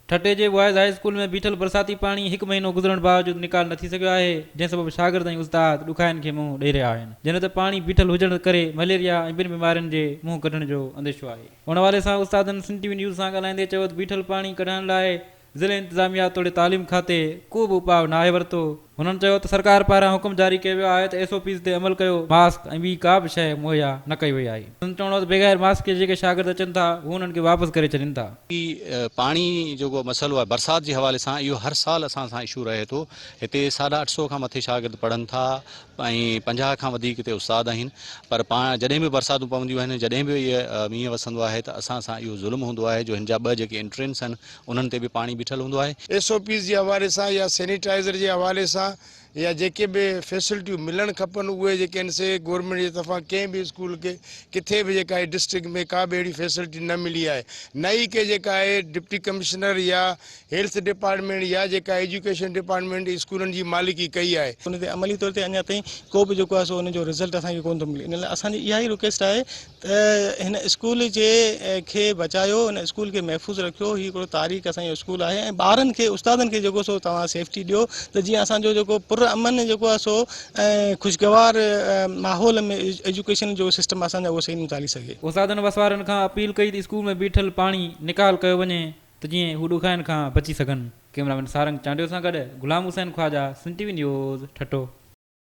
ठटे जे boys high school में बीठल बरसाती पानी 1 महीनो गुज़रण बावजूद निकाल न थी सघियो आहे, जंहिं सबबि शागिर्द ऐं उस्ताद ॾुखाइनि खे मुंहुं ॾेई रहिया आहिनि, जिन ते पाणी बीठल हुजण करे मलेरिया ऐं ॿिनि बीमारियुनि जे मुंहुं कढण जो अंदेशो आहे। हुन हवाले सां उस्तादनि सिंध टीवी न्यूज़ सां ॻाल्हाईंदे चयो त बीठल पाणी कढण लाइ ज़िले इंतिज़ामिया तोड़े तालीम खाते को बि उपाउ न आहे वरितो। हुननि चयो त सरकार पारां हुकुम जारी कयो वियो आहे त SOPs ते अमल कयो, मास्क ऐं ॿी का बि शइ मुहैया न कई वई आहे। हुननि चवणो त बग़ैर मास्क के जेके शागिर्द अचनि था हू हुननि खे वापसि करे छॾनि था। पाणी जो मसइलो आहे बरसाति जे हवाले सां इहो हर साल असां सां इशू रहे थो। हिते 850 खां मथे शागिर्द पढ़नि था ऐं 50 खां वधीक हिते उस्ताद आहिनि, पर जॾहिं बि बरसातूं पवंदियूं आहिनि, जॾहिं बि मींहुं वसंदो आहे त असां सां इहो ज़ुल्म हूंदो आहे जो हिन जा 2 जेके एंट्रेंस आहिनि उन्हनि ते बि पाणी बीठल हूंदो आहे। SOPs जे हवाले सां या सैनिटाइज़र जे हवाले सां या जेके बि फैसिलिटियूं मिलणु खपनि उहे जेके आहिनि से गवर्नमेंट जे तरफ़ां कंहिं बि स्कूल खे किथे बि जेका आहे डिस्ट्रिक्ट में का बि अहिड़ी फैसिलिटी न मिली आहे। नई के जेका आहे डिप्टी कमिश्नर या हेल्थ डिपार्टमेंट या जेका एजुकेशन डिपार्टमेंट स्कूलनि जी मालिकी कई आहे, उन ते अमली तौर ते अञा ताईं को बि जेको आहे सो उन जो रिज़ल्ट असांखे कोन थो मिले। इन लाइ असांजी इहा ई रिक्वेस्ट आहे त हिन स्कूल जे खे बचायो, हिन स्कूल खे महफ़ूज़ रखियो। हीउ हिकिड़ो तारीख़ असांजो स्कूल आहे ऐं ॿारनि खे उस्तादनि खे जेको सो तव्हां सेफ्टी ॾियो त जीअं असांजो जेको पुरअमन जेको आहे सो ख़ुशगवार माहौल में एजुकेशन जो सिस्टम असांजा उहो सही न चाली सघे। उस्तादनि वसवारनि खां अपील कई त स्कूल में बीठल पाणी निकाल कयो वञे त जीअं हू ॾुखाइनि खां बची सघनि। कैमरामैन सारंग चांडियो सां गॾु गुलाम हुसैन ख्वाजा, सिंध टीवी न्यूज़, ठटो।